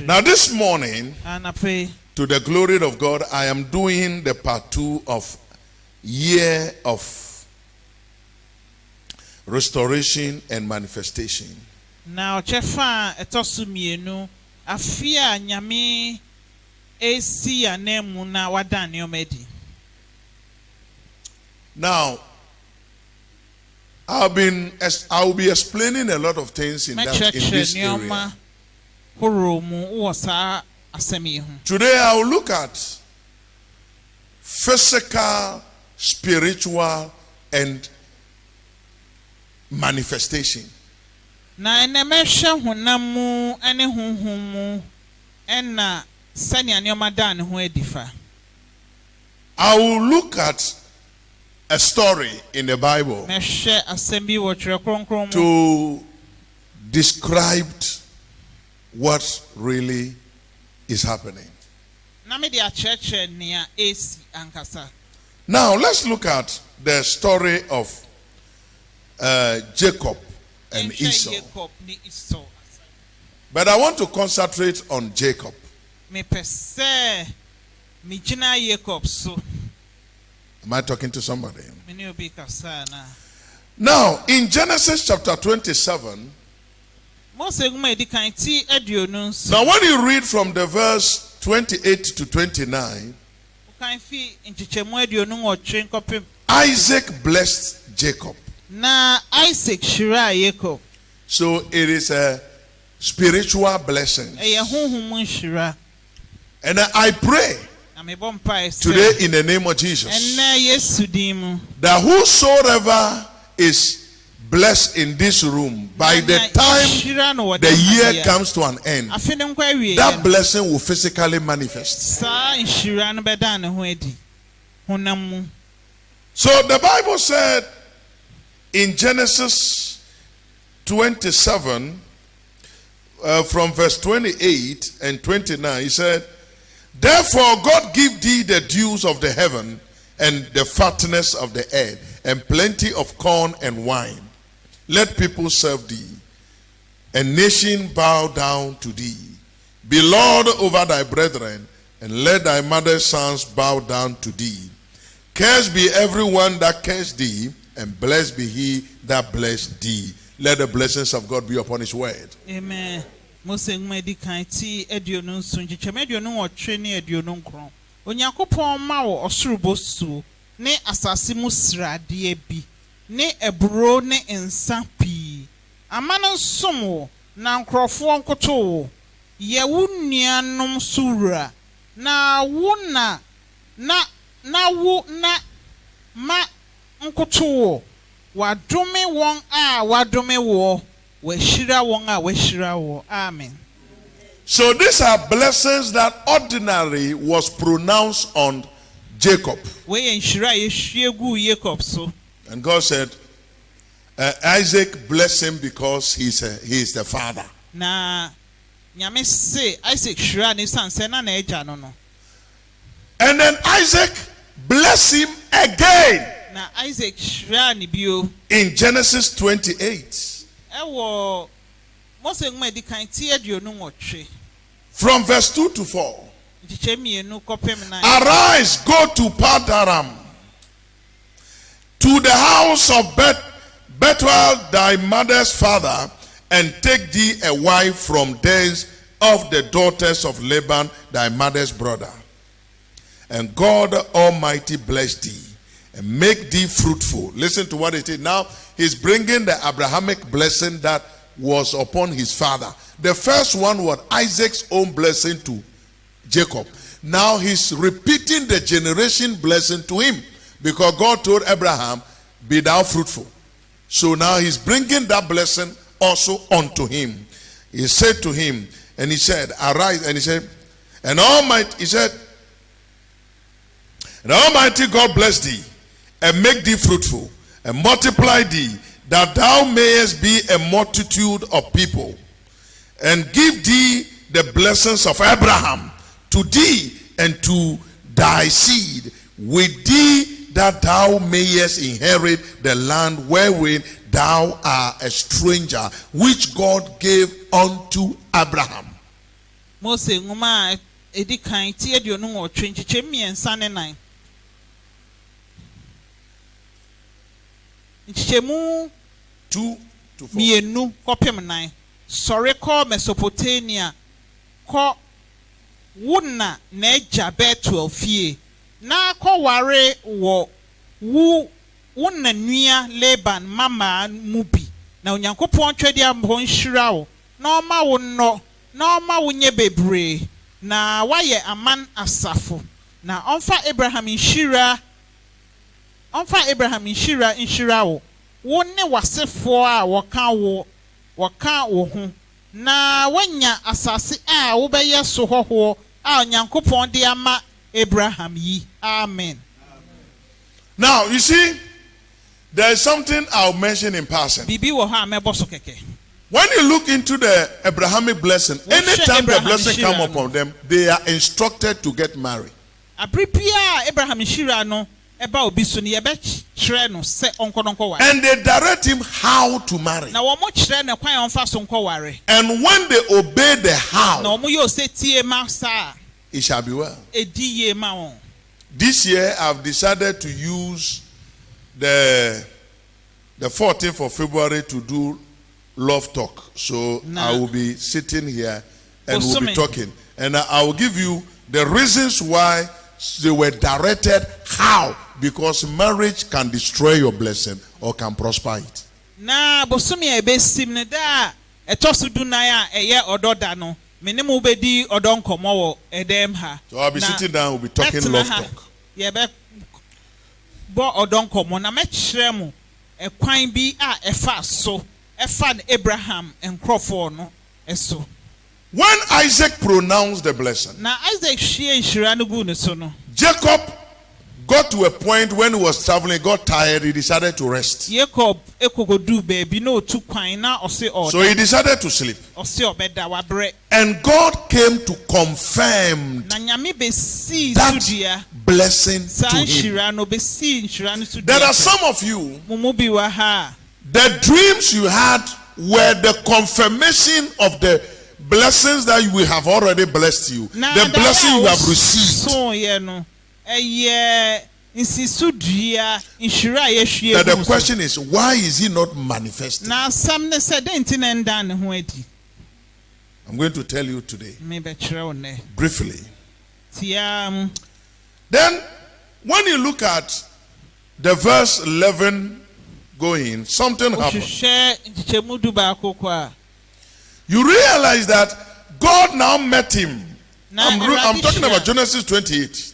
Now this morning, to the glory of God, I am doing the part 2 of Year of Restoration and Manifestation. Now, Chefa etosumienu afia nyame esi anemu na wadani omedi. Now, I'll be explaining a lot of things in this area. Today I will look at physical, spiritual, and manifestation. Na enemesha hunamu ene huhumu ena sanya nyomadan hu edifa. I will look at a story in the Bible to describe what really is happening. Now let's look at the story of Jacob and Esau. But I want to concentrate on Jacob. Am I talking to somebody? Now, in Genesis chapter 27, now when you read from the verse 28 to 29, Isaac blessed Jacob. So it is a spiritual blessing. And I pray today in the name of Jesus that whosoever is blessed in this room, by the time the year comes to an end, that blessing will physically manifest. So the Bible said in Genesis 27 from verse 28 and 29, he said, "Therefore God give thee the dews of the heaven and the fatness of the earth and plenty of corn and wine. Let people serve thee, and nation bow down to thee. Be Lord over thy brethren, and let thy mother's sons bow down to thee. Cursed be everyone that cursed thee, and blessed be he that blessed thee." Let the blessings of God be upon his word. Amen. Onyankopon ma wo osurubo su ne asase mu srade bi ne eburo ne ensa pi amana nsom wo na nkrofo nkoto wo ye wo nuanom sura na wo na wo na ma nkoto wo wadome won a wadome wo washira won a washira wo. Amen. So these are blessings that ordinarily was pronounced on Jacob. And God said, Isaac bless him because he is the father. And then Isaac bless him again in Genesis 28. From verse 2 to 4. Arise, go to Padaram, to the house of Bethuel thy mother's father, and take thee a wife from thence of the daughters of Laban thy mother's brother. And God Almighty bless thee, and make thee fruitful. Listen to what it is. Now, he's bringing the Abrahamic blessing that was upon his father. The first one was Isaac's own blessing to Jacob. Now he's repeating the generation blessing to him, because God told Abraham, "Be thou fruitful." So now he's bringing that blessing also unto him. He said to him, and he said, "Arise," and he said, and Almighty God bless thee, and make thee fruitful, and multiply thee, that thou mayest be a multitude of people, and give thee the blessings of Abraham to thee and to thy seed, with thee, that thou mayest inherit the land wherein thou art a stranger, which God gave unto Abraham. Mose nguma edi kan tie dio no wo twe nchiche miensa ne nan. Nchiche mu 2 to 4. mienu kopem nan. Sore ko Mesopotamia ko wuna na eja betuel fie. Na ko ware wo wuna nua Laban mama mubi. Na Onyankopon twede ambo nhira wo. Na oma wo no, na oma wo nye bebre. Na waye aman asafo. Na onfa Abraham nhira nhira wo. Wo ne wasefo a waka wo ho. Na wanya asase a wo beye so hoho a Onyankopon de ama Abraham yi. Amen. Now, you see, there is something I'll mention in passing. Bibi wo ha mebo so keke. When you look into the Abrahamic blessing, anytime the blessing come upon them, they are instructed to get married. Abripia Abraham shira no eba obi so ne yebe kire no se onkodonko ware. And they direct him how to marry. Na wo mo kire ne kwan onfa so nko ware. And when they obey the how, na wo yo se tie ma sa, it shall be well. Edi ye ma won. This year I've decided to use the 14th of February to do love talk. So I will be sitting here and we'll be talking. And I will give you the reasons why they were directed how. Because marriage can destroy your blessing or can prosper it. Na bosumi ebe sim ne da etosu du na ya eye ododa no. Menimu bedi odon komo wo edem ha. So I'll be sitting down, we'll be talking love talk. Yebe bo odon komo na me kire mu ekwan bi a efa so efan Abraham enkrofo no eso. When Isaac pronounced the blessing, na Isaac hwie nhira no gu ne so no. Jacob got to a point when he was traveling, got tired, he decided to rest. Jacob ekogodu baby no tu kwan na ose order. So he decided to sleep. Ose obeda wa bre. And God came to confirm that blessing to him. There are some of you, the dreams you had were the confirmation of the blessings that we have already blessed you. The blessing you have received. That the question is, why is he not manifesting? I'm going to tell you today, briefly. Then, when you look at the verse 11 going, something happened. You realize that God now met him. I'm talking about Genesis 28.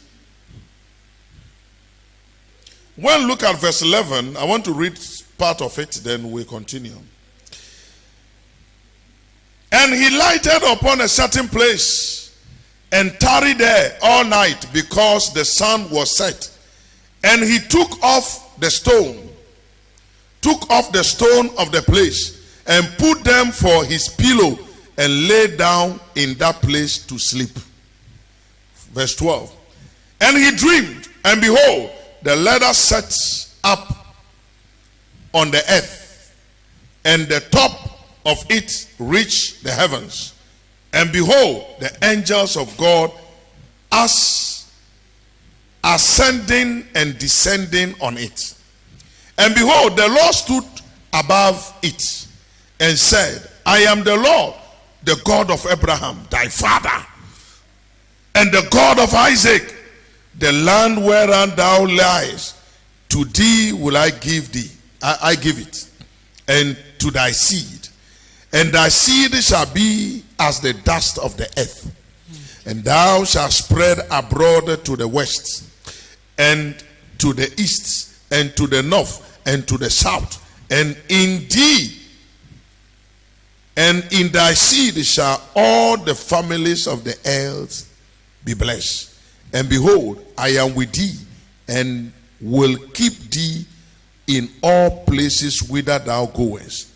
When you look at verse 11, I want to read part of it, then we continue. And he lighted upon a certain place and tarried there all night because the sun was set. And he took off the stone of the place and put them for his pillow and lay down in that place to sleep. Verse 12. And he dreamed, and behold, the ladder sets up on the earth, and the top of it reached the heavens. And behold, the angels of God as ascending and descending on it. And behold, the Lord stood above it and said, I am the Lord, the God of Abraham, thy father, and the God of Isaac. The land whereon thou liest, to thee will I give thee. I give it, and to thy seed. And thy seed shall be as the dust of the earth. And thou shalt spread abroad to the west, and to the east, and to the north, and to the south. And in thee, and in thy seed shall all the families of the earth be blessed. And behold, I am with thee, and will keep thee in all places whither thou goest,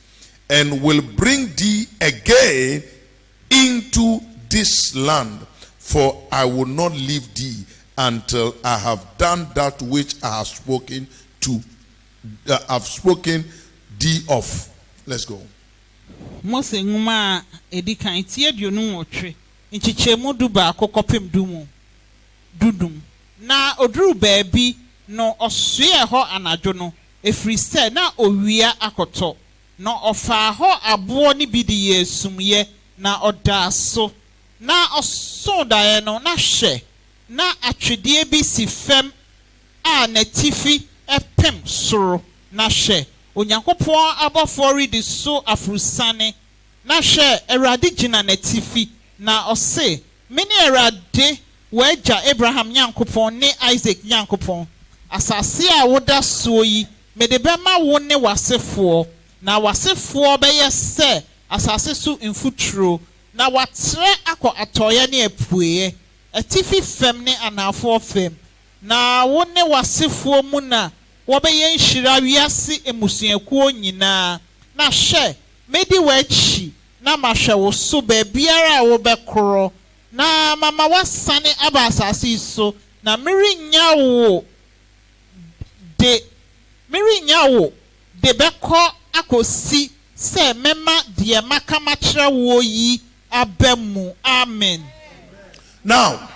and will bring thee again into this land, for I will not leave thee until I have done that which I have spoken thee of. Let's go. Mose nguma edikan tie duonu wotwe nchichemu du baako kopem dudum na oduru baabi no osue ho anadwo no efiri sɛ na owia akoto na ɔfa hɔ aboɔ ne bi di yesumye na ɔda so na ɔso dae no na hwɛ na atwedie bi si fam a natifi epem soro na hwɛ onyankopɔn abɔfo redi so afurusane na hwɛ Awurade gyina natifi na ɔse mene Awurade wagya Abraham nyankopɔn ne Isaac nyankopɔn asase a woda so yi mede bɛma wo ne wasefoɔ na wasefoɔ bɛyɛ sɛ asase so mfuturo na watre akɔ atɔyɛ ne apueɛ atifi fam ne anafoɔ fam na wo ne wasefoɔ mu na wɔbɛyɛ nhyira wiase emusuakuo nyinaa na hwɛ medi w'akyi na mahwɛ wo so baabiara a wobɛkorɔ na mama wasane aba asase so na merinya wo de bɛkɔ akɔsi sɛ mema deɛ maka makyerɛ wo yi aba mu. Amen. Now,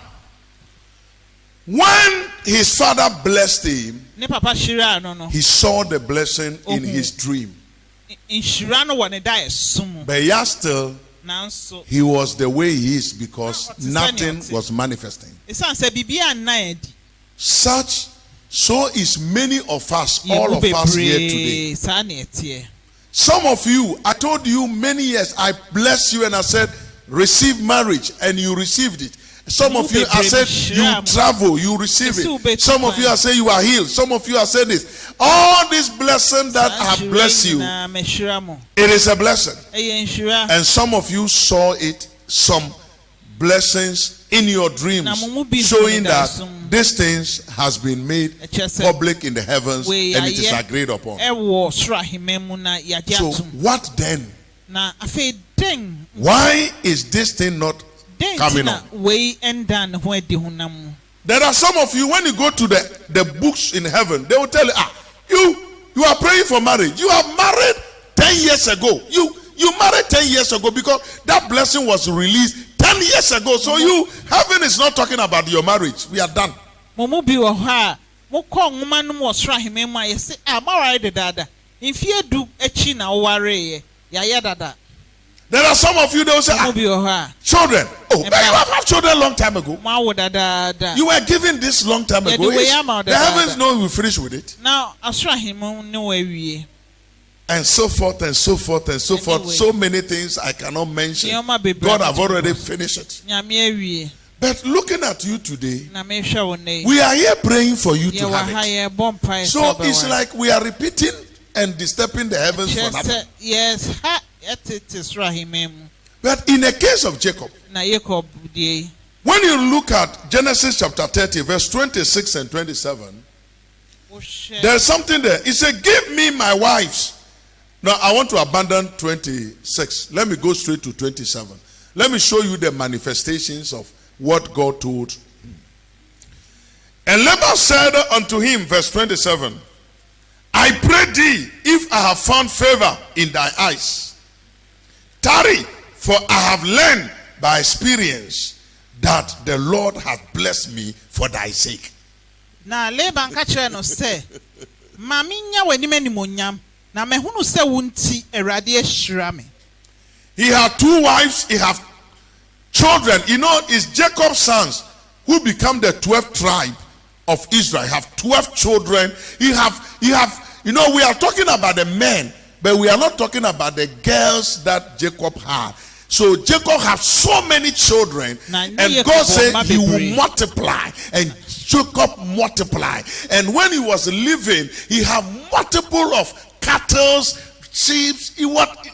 when his father blessed him, ne papa hyira no no he saw the blessing in his dream. Nhyira no wɔ ne da ɛsom. But yet still, nanso he was the way he is because nothing was manifesting. Esan sɛ bibia nna adi. So is many of us, all of us here today. Some of you, I told you many years, I blessed you and I said, receive marriage, and you received it. Some of you, I said, you travel, you receive it. Some of you, I say, you are healed. Some of you, I said this. All this blessing that I have blessed you, it is a blessing. And some of you saw it, some blessings in your dreams, showing that these things has been made public in the heavens and it is agreed upon. So what then? Why is this thing not coming on? There are some of you, when you go to the books in heaven, they will tell you, you are praying for marriage. You are married 10 years ago. You married 10 years ago because that blessing was released 10 years ago. So heaven is not talking about your marriage. We are done. There are some of you that will say, children. Oh, you have children a long time ago. You were given this long time ago. The heavens know we finish with it. Now, and so forth and so forth and so forth. So many things I cannot mention. God have already finished it. But looking at you today, we are here praying for you to have it. So it's like we are repeating and disturbing the heavens for nothing. Yes. But in the case of Jacob, when you look at Genesis chapter 30, verse 26 and 27, there's something there. He said, give me my wives. Now, I want to abandon 26. Let me go straight to 27. Let me show you the manifestations of what God told. And Laban said unto him, verse 27, I pray thee, if I have found favor in thy eyes, tarry, for I have learned by experience that the Lord hath blessed me for thy sake. Now, Laban catcher no say, Maminya wenimonyam. Na mehunu se wunti erade ashira me. He had 2 wives, he had children. You know, it's Jacob's sons who become the 12th tribe of Israel. He have 12 children. He have, you know, we are talking about the men, but we are not talking about the girls that Jacob had. So Jacob has so many children, and God said he will multiply, and Jacob multiply. And when he was living, he had multiple of cattle, sheep,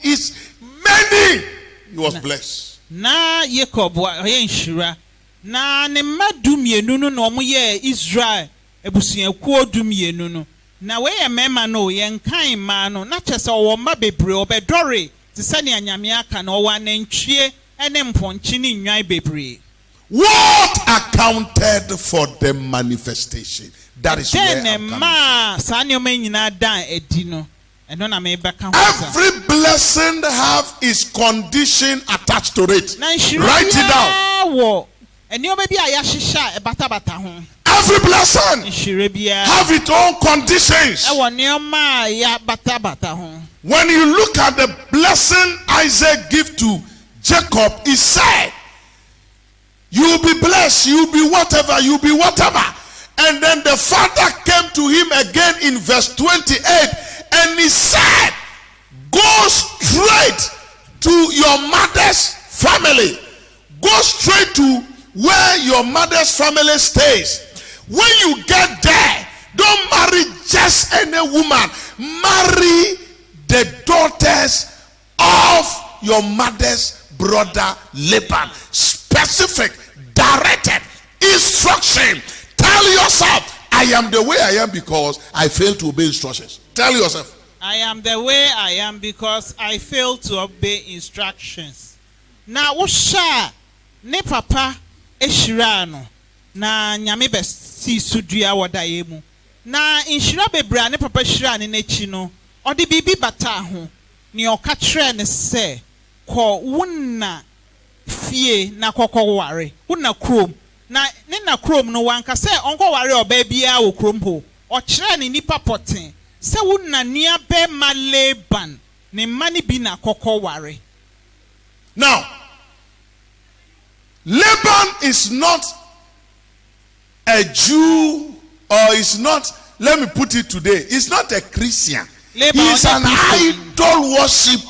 is many. He was blessed. Na Jacob wa yenshira. Na ne madumienu no no ye Israel ebusuakuo dumienu no. Na we ye mema no ye nkan ma no na kyese wo ma bebre obedore te se ne anyame aka na wo anantwie ene mponchi ne nwan bebre. What accounted for the manifestation? That is where every blessing have its condition attached to it. Write it down. Ewo enioba bi a yahihya ebata ho. Every blessing have its own conditions. When you look at the blessing Isaac gave to Jacob, he said, "You will be blessed, you will be whatever, you will be whatever." And then the father came to him again in verse 28 and he said, "Go straight to your mother's family. Go straight to where your mother's family stays. When you get there, don't marry just any woman. Marry the daughters of your mother's brother Laban." Specific, directed instruction. Tell yourself, "I am the way I am because I failed to obey instructions." Tell yourself, "I am the way I am because I failed to obey instructions." Now, wosha ne papa eshirano na nyame besi sudua wadaye mu. Na inshira bebra ne papa shira ne n'echi no, odi bibi bata ho. Ni oka kire ne se, ko wonna fie na kokko ware. Wonna krom. Na ne na krom no wanka se onko ware oba bia wo krom ho. O kire ne nipa poten. Se wonna nia be ma Laban ne mani bi na kokko ware. Now, Laban is not a Jew, or is not, let me put it today, he's not a Christian. He is an idol worshiper.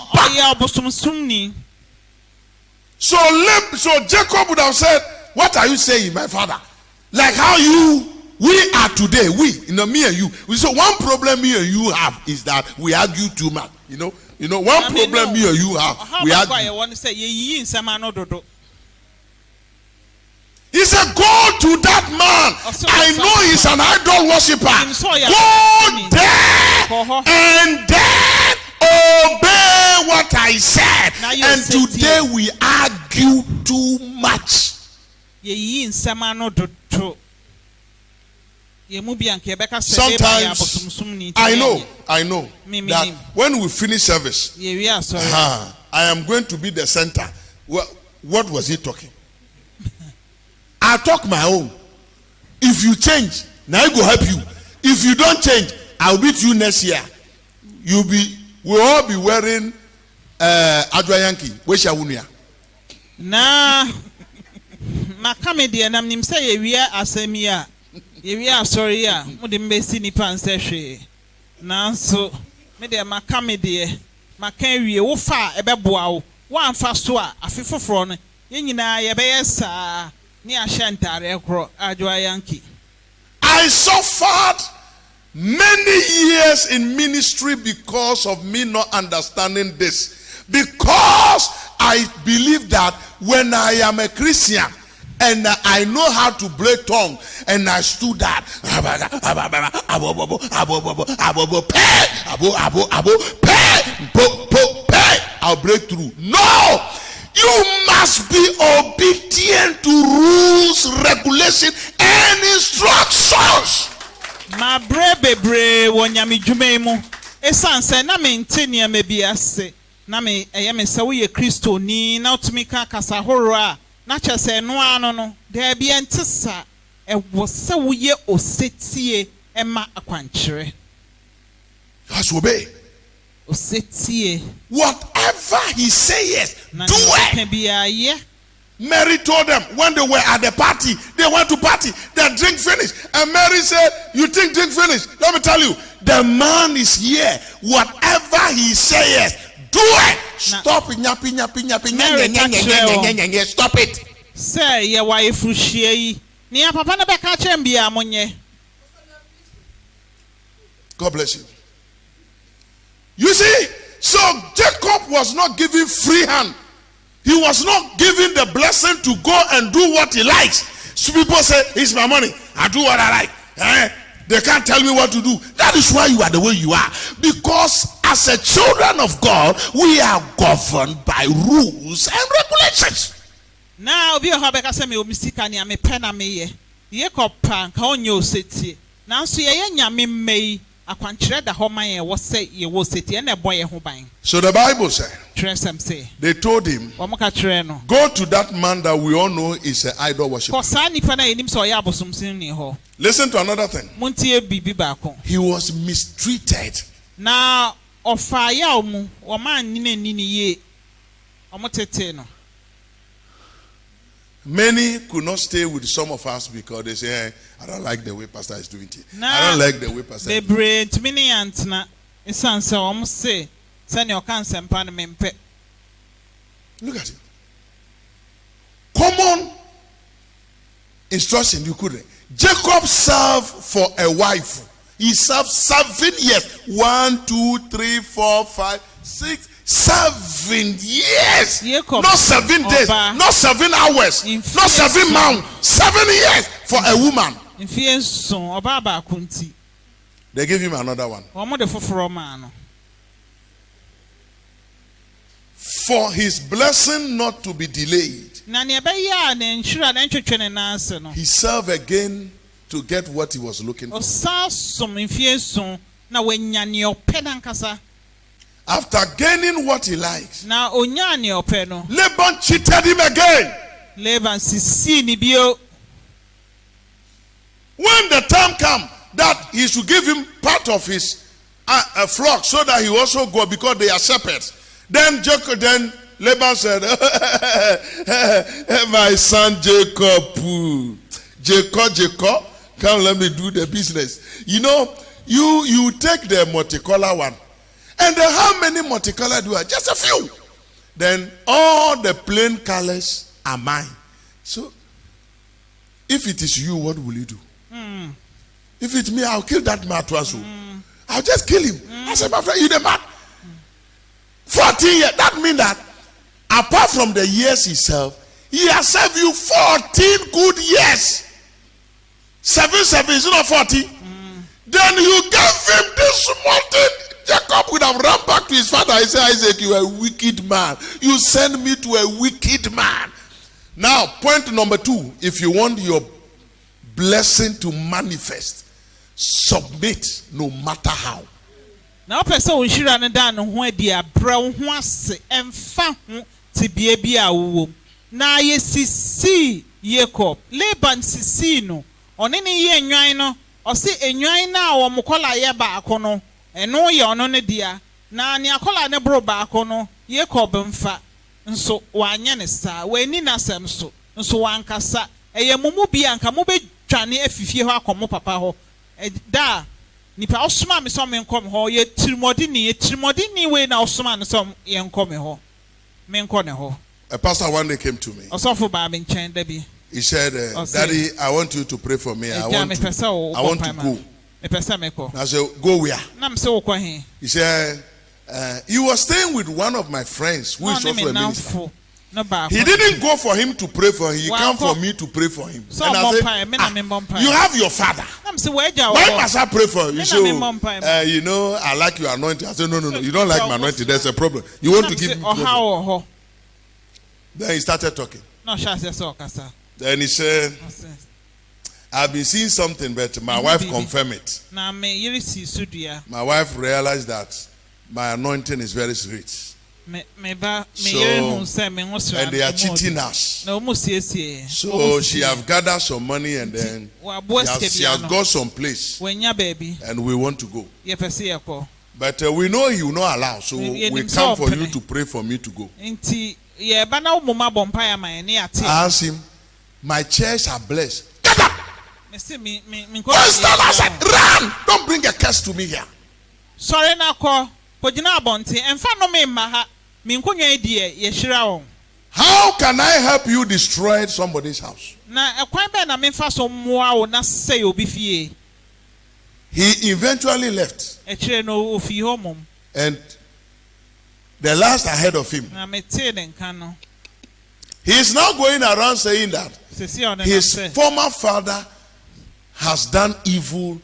So Jacob would have said, "What are you saying, my father?" Like how we are today, me and you. So one problem me and you have is that we argue too much. You know, one problem me and you have, we argue. He said, "Go to that man. I know he's an idol worshiper. Go there and then obey what I said." And today we argue too much. Sometimes I know that when we finish service, I am going to be the center. What was he talking? I talk my own. If you change, now I go help you. If you don't change, I'll beat you next year. We'll all be wearing Adwayanki. Where's Shawunia? Nah, Makamedi and I'm say we are asemia. We are sorry, ya. Mudimbesi ni panseshe. Now so, me de Makamedi, Makenri, Wofa, Ebeboao, one fast one, a fifth front, Yina, Yabesa. I suffered many years in ministry because of me not understanding this. Because I believe that when I am a Christian and I know how to break tongue, and I stood that, I'll break through. No! You must be obedient to rules, regulation, and instructions. Ma brebe wonyami jumemu. Esanse na me ntenia me biase. Na me me se wo ye Kristo ni na otumika kasa horo a na chese no ano no. De bia ntisa wo se wo ye osetie ema akwankyere. Just obey. Whatever he says, do it. Mary told them when they were at the party, they went to party, their drink finished. And Mary said, "You think drink finished? Let me tell you, the man is here. Whatever he says, do it." Stop it. Stop it. Say, your wife, God bless you. You see, so Jacob was not given free hand. He was not given the blessing to go and do what he likes. So people say, "It's my money. I do what I like." They can't tell me what to do. That is why you are the way you are. Because as a children of God, we are governed by rules and regulations. Now, be a habaka semi mistikani ame pena meye. Ye kopan ka onyo seti. Now so ye nyame mei. akwankyerɛ da hɔ man yɛ wɔ sɛ yɛ wɔ seti ɛna ɛbɔ yɛ ho ban. So the Bible said, Kyerɛsɛm sɛ they told him, wɔn ka kyerɛ no. go to that man that we all know is an idol worshiper. Kɔ saa nipa na yɛnim sɛ ɔyɛ abosomsini hɔ. Listen to another thing. Montie biribi baako. He was mistreated. Na ɔfa yaw mu wɔn anyina ni ne yie wɔn tete no. Many could not stay with some of us because they say, hey, I don't like the way pastor is doing it. Na I don't like the way pastor is doing it. ntumi ne yantena esan sɛ wɔn se sɛnea ɔka nsɛmpa no mempɛ. Look at it. Common instruction you couldn't. Jacob served for a wife. He served 7 years. 1, 2, 3, 4, 5, 6, 7 years. Jacob, not 7 days. Not 7 hours. Not 7 months. 7 years for a woman. They gave him another one. For his blessing not to be delayed, he served again to get what he was looking for. After gaining what he likes, Laban cheated him again. When the time came that he should give him part of his flock so that he also go because they are shepherds, then Laban said, my son Jacob, come let me do the business. You know, you take the multicolor one. And how many multicolor do I? Just a few. Then all the plain colors are mine. So, if it is you, what will you do? If it's me, I'll kill that man twice. I'll just kill him. I said, my friend, you the man. 14 years. That means that apart from the years he served, he has served you 14 good years. 7 is not 40. Then you gave him this small thing. Jacob would have run back to his father. He said, Isaac, you are a wicked man. You send me to a wicked man. Now, point number 2. If you want your blessing to manifest, submit no matter how. Now, person unshira na da no ho adi abra wo ho ase emfa ho tibie bi a wo na yesisi Jacob Laban sisi no one ne ye enwan no o se enwan na wo mokola ye ba akono eno ye ono ne dia na ne akola ne bro ba akono Jacob mfa nso wanya ne sa wani nasem so nso wankasa eye mumu bi anka mo be twane afifie ho akomo papa ho da nipa osuma me so me nkom ho ye tirimodini we na osuma no so ye nkom ho me nko ne ho. A pastor one day came to me. Osofo ba me nchen da bi. He said, Daddy, I want you to pray for me. I want to go. I said, go where? He said, he was staying with one of my friends who is also a minister. He didn't go for him to pray for him. He came for me to pray for him. And I said, you have your father. Why must I pray for you? So, you know, I like your anointing. I said, no. You don't like my anointing. There's a problem. You want to give me problem. Then he started talking. Then he said, I've been seeing something, but my wife confirmed it. My wife realized that my anointing is very rich. So, and they are cheating us. So she have gathered some money and then she has got some place. And we want to go. But we know he will not allow. So we come for you to pray for me to go. I asked him, my chairs are blessed. Get up! I said, run! Don't bring a curse to me here. Sorry, Nako. How can I help you destroy somebody's house? He eventually left. And the last ahead of him, he is now going around saying that his former father has done evil.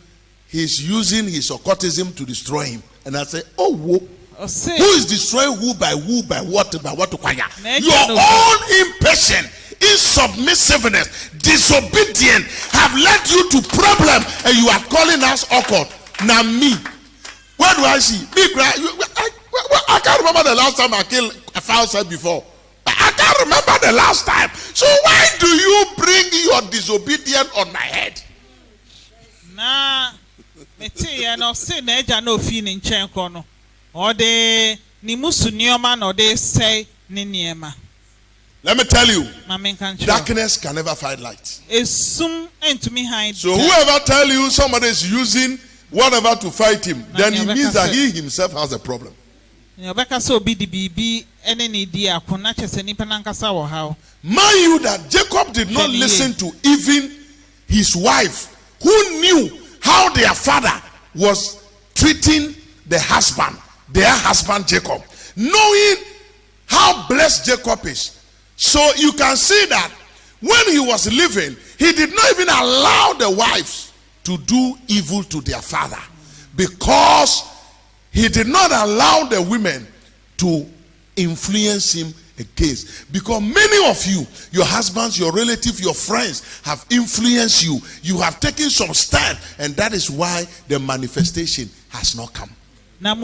He's using his occultism to destroy him. And I say, oh, whoa. Who is destroying who by what? Your own impatient, insubmissiveness, disobedient have led you to problem, and you are calling us occult. Now me, What do I see? Me cry. I can't remember the last time I killed a fowl head before. I can't remember the last time. So why do you bring your disobedience on my head? Na me tie no say na eja na ofi ni nchen ko no. O de ni musu nioma no de say ni niema. Let me tell you, darkness can never fight light. So whoever tell you somebody is using whatever to fight him, then it means that he himself has a problem. Mind you that Jacob did not listen to even his wife, who knew how their father was treating their husband Jacob, knowing how blessed Jacob is. So you can see that when he was living, he did not even allow the wives to do evil to their father, because he did not allow the women to influence him against. Because many of you, your husbands, your relatives, your friends have influenced you. You have taken some stand, and that is why the manifestation has not come. Na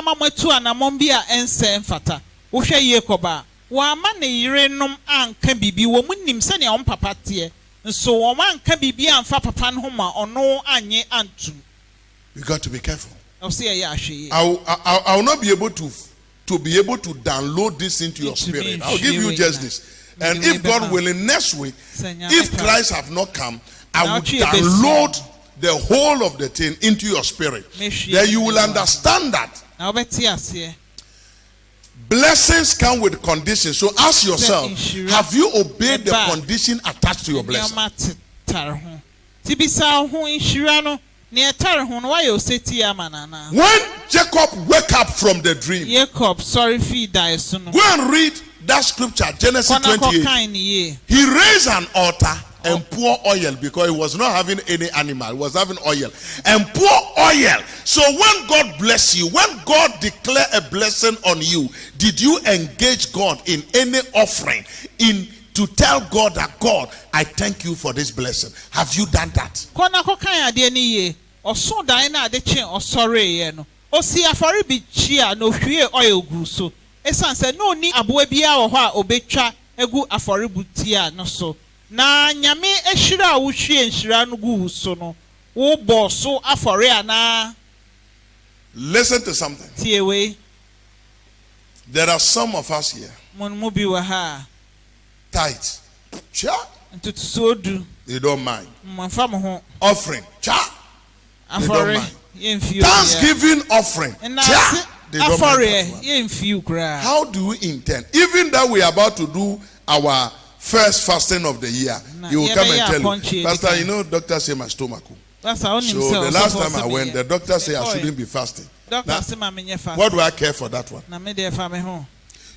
mamwetu anamombia ense mfata wohwe Yekoba wa ma ne yirenom anka bibi wo munim se ne on papa tie nso wo ma anka bibi anfa papa no ma ono anye antum. You got to be careful. I will not be able to be able to download this into your spirit. I'll give you just this. And if God willing, next week, if Christ have not come, I will download the whole of the thing into your spirit. Then you will understand that blessings come with conditions. So ask yourself, have you obeyed the condition attached to your blessing? When Jacob woke up from the dream, go and read that scripture, Genesis 28. He raised an altar and pour oil, because he was not having any animal, he was having oil, and pour oil. So when God bless you, when God declare a blessing on you, did you engage God in any offering to tell God that, God, I thank you for this blessing? Have you done that? Na nyame ehira wuhwie nhira no gu so no wo boso afore ana. Listen to something. There are some of us here. Tithe. Cha. They don't mind. Offering. Cha. They don't mind. Thanksgiving offering. Cha. They don't mind. How do we intend? Even that we are about to do our first fasting of the year, he will come and tell you, Pastor, you know, doctor say my stomach. So the last time I went, the doctor said I shouldn't be fasting. Now, what do I care for that one?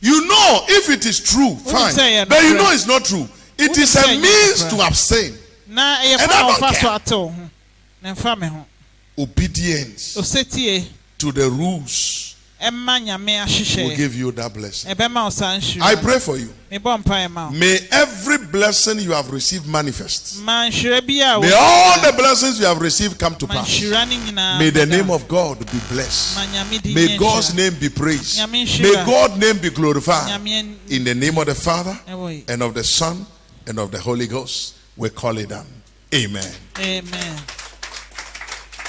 You know, if it is true, fine. But you know it's not true. It is a means to abstain. And I don't care. Obedience to the rules will give you that blessing. I pray for you. May every blessing you have received manifest. May all the blessings you have received come to pass. May the name of God be blessed. May God's name be praised. May God's name be glorified. In the name of the Father, and of the Son, and of the Holy Ghost, we call it done. Amen. Amen.